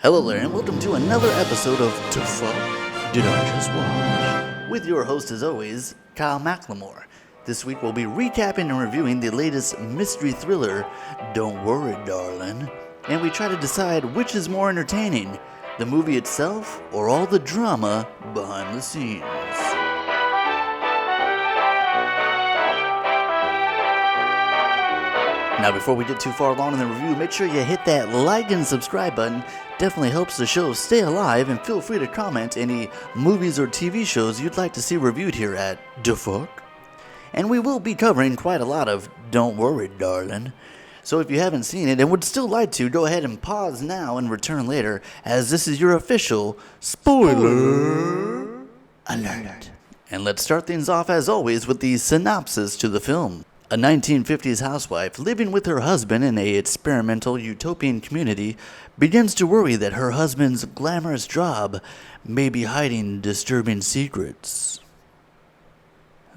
Hello there, and welcome to another episode of Dafuq Did I Just Watch? With your host, as always, Kyle McLemore. This week we'll be recapping and reviewing the latest mystery thriller, Don't Worry, Darling. And we try to decide which is more entertaining, the movie itself or all the drama behind the scenes. Now, before we get too far along in the review, make sure you hit that like and subscribe button. Definitely helps the show stay alive, and feel free to comment any movies or TV shows you'd like to see reviewed here at Dafuq. And we will be covering quite a lot of Don't Worry, Darling. So if you haven't seen it and would still like to, go ahead and pause now and return later, as this is your official spoiler alert. And let's start things off as always with the synopsis to the film. A 1950s housewife living with her husband in a experimental utopian community begins to worry that her husband's glamorous job may be hiding disturbing secrets.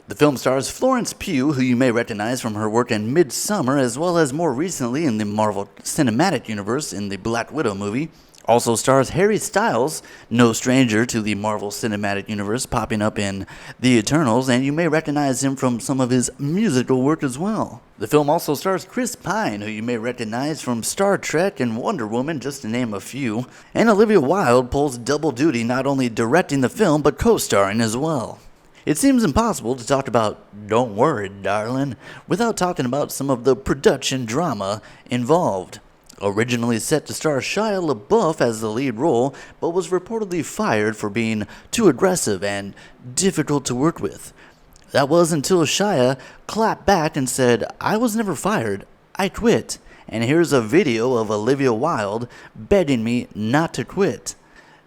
The film stars Florence Pugh, who you may recognize from her work in Midsummer, as well as more recently in the Marvel Cinematic Universe in the Black Widow movie. Also stars Harry Styles, no stranger to the Marvel Cinematic Universe, popping up in The Eternals, and you may recognize him from some of his musical work as well. The film also stars Chris Pine, who you may recognize from Star Trek and Wonder Woman, just to name a few. And Olivia Wilde pulls double duty, not only directing the film, but co-starring as well. It seems impossible to talk about Don't Worry, Darling, without talking about some of the production drama involved. Originally set to star Shia LaBeouf as the lead role, but was reportedly fired for being too aggressive and difficult to work with. That was until Shia clapped back and said, "I was never fired, I quit, and here's a video of Olivia Wilde begging me not to quit."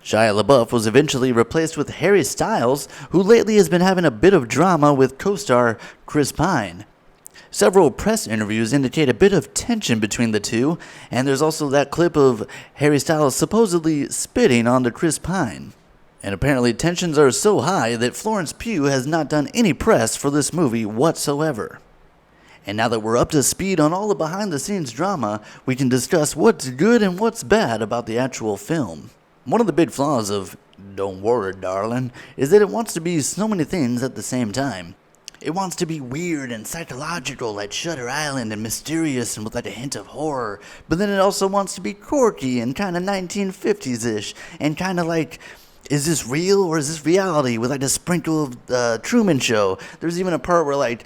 Shia LaBeouf was eventually replaced with Harry Styles, who lately has been having a bit of drama with co-star Chris Pine. Several press interviews indicate a bit of tension between the two, and there's also that clip of Harry Styles supposedly spitting onto Chris Pine. And apparently tensions are so high that Florence Pugh has not done any press for this movie whatsoever. And now that we're up to speed on all the behind-the-scenes drama, we can discuss what's good and what's bad about the actual film. One of the big flaws of Don't Worry, Darling is that it wants to be so many things at the same time. It wants to be weird and psychological like Shutter Island and mysterious and with like a hint of horror, but then it also wants to be quirky and kind of 1950s-ish and kind of like, is this real or is this reality, with like a sprinkle of Truman Show. There's even a part where like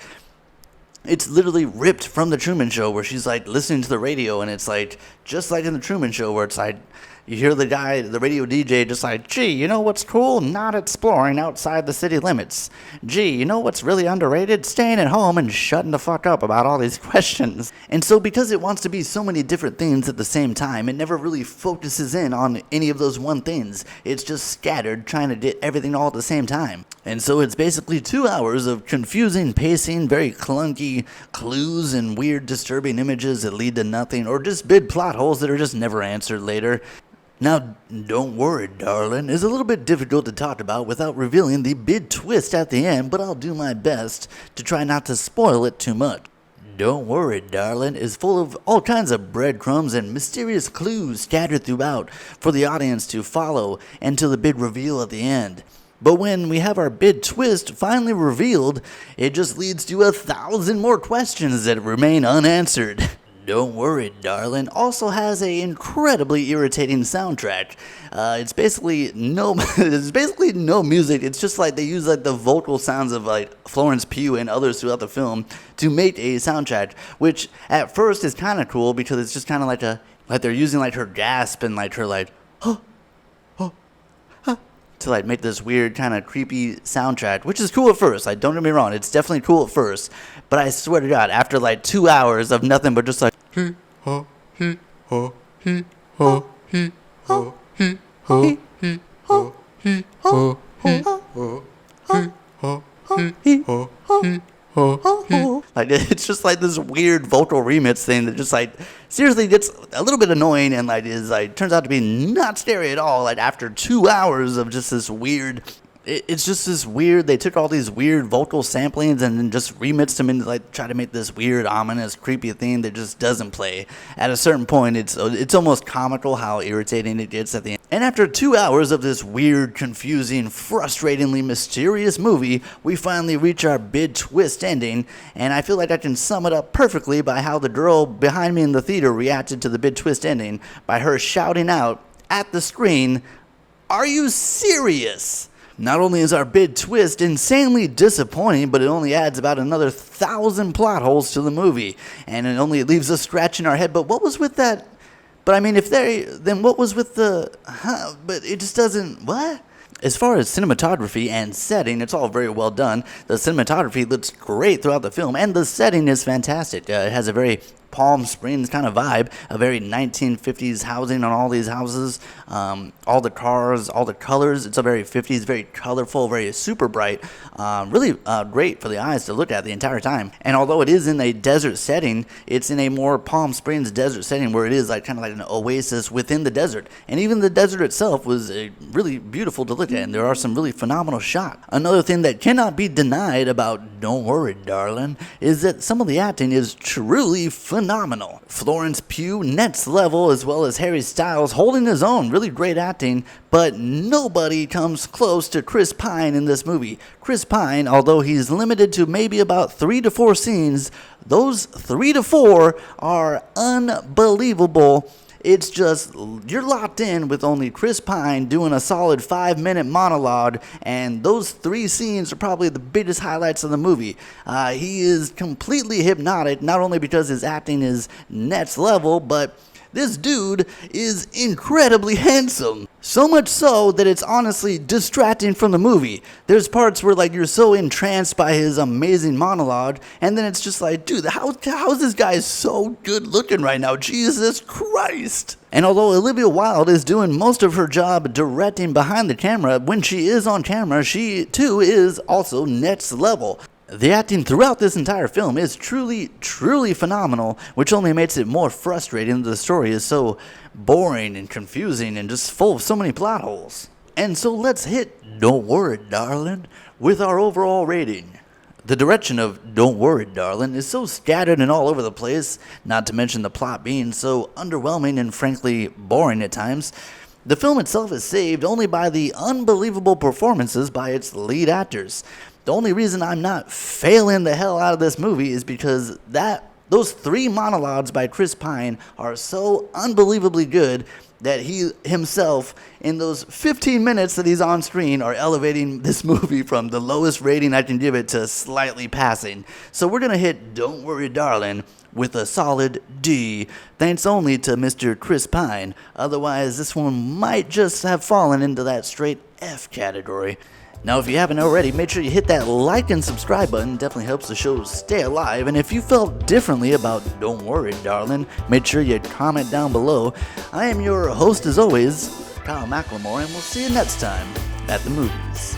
it's literally ripped from the Truman Show where she's like listening to the radio, and it's like just like in the Truman Show where it's like you hear the guy, the radio DJ, just like, "Gee, you know what's cool? Not exploring outside the city limits. Gee, you know what's really underrated? Staying at home and shutting the fuck up about all these questions." And so because it wants to be so many different things at the same time, it never really focuses in on any of those one things. It's just scattered, trying to get everything all at the same time. And so it's basically 2 hours of confusing pacing, very clunky clues and weird disturbing images that lead to nothing, or just big plot holes that are just never answered later. Now, Don't Worry, Darling is a little bit difficult to talk about without revealing the big twist at the end, but I'll do my best to try not to spoil it too much. Don't Worry, Darling is full of all kinds of breadcrumbs and mysterious clues scattered throughout for the audience to follow until the big reveal at the end. But when we have our big twist finally revealed, it just leads to 1,000 more questions that remain unanswered. Don't Worry, Darling also has a incredibly irritating soundtrack. It's basically no music. It's just like they use like the vocal sounds of like Florence Pugh and others throughout the film to make a soundtrack, which at first is kind of cool because it's just kind of like they're using like her gasp and like her like to like make this weird kind of creepy soundtrack, which is cool at first. Like, don't get me wrong, it's definitely cool at first, but I swear to God, after like 2 hours of nothing but just like like it's just like this weird vocal remix thing that just like seriously gets a little bit annoying, and like is like turns out to be not scary at all, like after 2 hours of just this weird It's just this weird, they took all these weird vocal samplings and then just remixed them into like try to make this weird, ominous, creepy thing that just doesn't play. At a certain point, it's almost comical how irritating it gets at the end. And after 2 hours of this weird, confusing, frustratingly mysterious movie, we finally reach our big twist ending, and I feel like I can sum it up perfectly by how the girl behind me in the theater reacted to the big twist ending by her shouting out at the screen, "Are you serious?" Not only is our big twist insanely disappointing, but it only adds about another 1,000 plot holes to the movie, and it only leaves us scratching our head. But what was with that? But I mean, then what was with the? But it just doesn't. What? As far as cinematography and setting, it's all very well done. The cinematography looks great throughout the film, and the setting is fantastic. It has a very Palm Springs kind of vibe, a very 1950s housing on all these houses, all the cars, all the colors. It's a very 50s, very colorful, very super bright, really great for the eyes to look at the entire time. And although it is in a desert setting, it's in a more Palm Springs desert setting where it is like kind of like an oasis within the desert. And even the desert itself was really beautiful to look at, and there are some really phenomenal shots. Another thing that cannot be denied about Don't Worry, Darling, is that some of the acting is truly phenomenal. Florence Pugh, next level, as well as Harry Styles holding his own, really great acting, but nobody comes close to Chris Pine in this movie. Chris Pine, although he's limited to maybe about 3 to 4 scenes, those 3 to 4 are unbelievable. It's just, you're locked in with only Chris Pine doing a solid 5-minute monologue, and those 3 scenes are probably the biggest highlights of the movie. He is completely hypnotic, not only because his acting is next level, but this dude is incredibly handsome. So much so that it's honestly distracting from the movie. There's parts where like you're so entranced by his amazing monologue, and then it's just like, dude, how is this guy so good looking right now? Jesus Christ. And although Olivia Wilde is doing most of her job directing behind the camera, when she is on camera, she too is also next level. The acting throughout this entire film is truly, truly phenomenal, which only makes it more frustrating that the story is so boring and confusing and just full of so many plot holes. And so let's hit Don't Worry, Darling with our overall rating. The direction of Don't Worry, Darling is so scattered and all over the place, not to mention the plot being so underwhelming and frankly boring at times. The film itself is saved only by the unbelievable performances by its lead actors. The only reason I'm not failing the hell out of this movie is because those 3 monologues by Chris Pine are so unbelievably good that he himself, in those 15 minutes that he's on screen, are elevating this movie from the lowest rating I can give it to slightly passing. So we're going to hit Don't Worry, Darling with a solid D, thanks only to Mr. Chris Pine. Otherwise, this one might just have fallen into that straight F category. Now, if you haven't already, make sure you hit that like and subscribe button. It definitely helps the show stay alive. And if you felt differently about Don't Worry, Darling, make sure you comment down below. I am your host, as always, Kyle McLemore, and we'll see you next time at the movies.